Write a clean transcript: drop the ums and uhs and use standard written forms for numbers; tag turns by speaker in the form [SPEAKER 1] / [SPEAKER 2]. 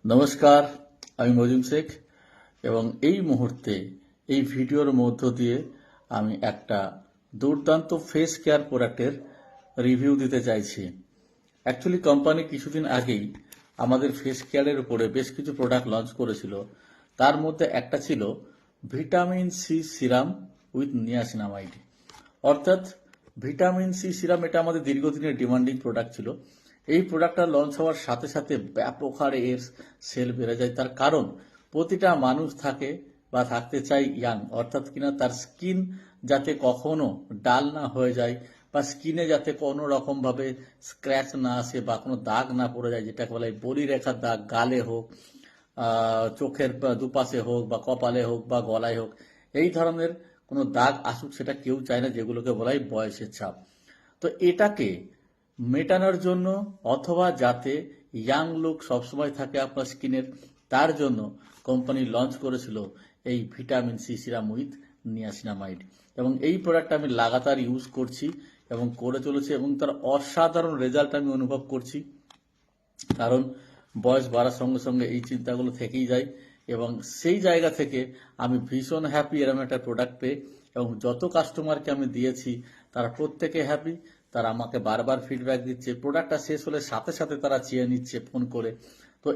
[SPEAKER 1] নমস্কার, আমি মজিম শেখ এবং এই মুহূর্তে এই ভিডিওর মধ্য দিয়ে আমি একটা দুর্দান্ত ফেস কেয়ার প্রোডাক্টের রিভিউ দিতে চাইছি। অ্যাকচুয়ালি কোম্পানি কিছুদিন আগেই আমাদের ফেস কেয়ারের উপরে বেশ কিছু প্রোডাক্ট লঞ্চ করেছিল। তার মধ্যে একটা ছিল vitamin C serum with niacinamide, অর্থাৎ ভিটামিন সি সিরাম। এটা আমাদের দীর্ঘদিনের ডিমান্ডিং প্রোডাক্ট ছিল। এই প্রোডাক্টটা লঞ্চ হওয়ার সাথে সাথে ব্যাপক হারে এর সেল বেড়ে যায়। তার কারণ প্রতিটা মানুষ থাকে বা থাকতে চায় ইয়াং, অর্থাৎ কিনা তার স্কিন যাতে কখনো ডাল না হয়ে যায় বা স্কিনে যাতে কোনো রকমভাবে স্ক্র্যাচ না আসে বা কোনো দাগ না পড়ে যায়, যেটাকে বলা হয় বলিরেখার দাগ, গালে হোক, চোখের দুপাশে হোক বা কপালে হোক বা গলায় হোক, এই ধরনের কোনো দাগ আসুক সেটা কেউ চায় না, যেগুলোকে বলা হয় বয়সের ছাপ। তো এটাকে মেটানোর জন্য অথবা যাতে ইয়াং লুক সবসময় থাকে আপনার স্কিনের, তার জন্য কোম্পানি লঞ্চ করেছিল এই vitamin C serum with niacinamide. এবং এই প্রোডাক্ট আমি লাগাতার ইউজ করছি এবং করে চলেছি এবং তার অসাধারণ রেজাল্ট আমি অনুভব করছি। কারণ বয়স বাড়ার সঙ্গে সঙ্গে এই চিন্তাগুলো থেকেই যায় এবং সেই জায়গা থেকে আমি ভীষণ হ্যাপি এরকম একটা প্রোডাক্ট পেয়ে। এবং যত কাস্টমারকে আমি দিয়েছি তারা প্রত্যেকে হ্যাপি। তারা আমাকে বারবার ফিডব্যাক দিচ্ছে, প্রোডাক্টটা শেষ হলে সাথে সাথে তারা চেয়ে নিচ্ছে ফোন করে। তো